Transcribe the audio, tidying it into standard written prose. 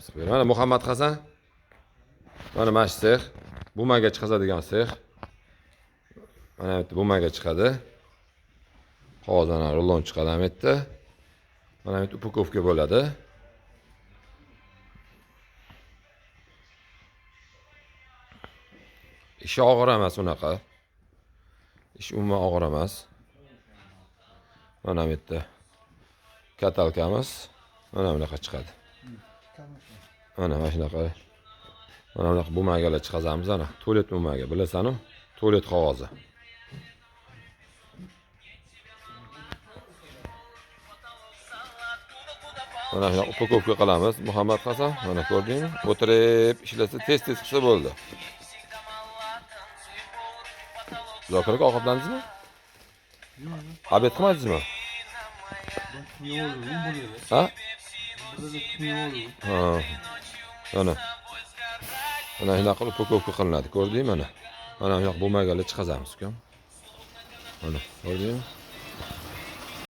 qilib beraman. Mana Muhammad Hasan. Mana shu sex. Bumaga chiqadigan sex. Mana bu yerda bumaga chiqadi. Qog'ozdan rulon chiqadi ham yerda. Mana bu yerda upakovka bo'ladi. Ishi og'ir emas unaqa. Ish umuman og'ir emas. Mana bu yerda katalkamiz mana bunaqa chiqadi. Mana shunaqa. Mana bunaqa bumagalar chiqazamiz ana. Tualet bumaga, bilasan-ku? Tualet qog'ozi. Mana shunaqa upakovka qilamiz. Muhammad Hasan, mana ko'rdingmi? O'tirib ishlasa tez-tez qilsa bo'ldi. Zokir aka ovqatlandingizmi? Obed qilmadingizmi? Ha? Ha. Mana. Mana shunaqa qilib upakovka qilinadi, ko'rdingmi mana? Mana shunaqa bo'lmaganlar chiqazamiz-ku. Mana, ko'rdingmi?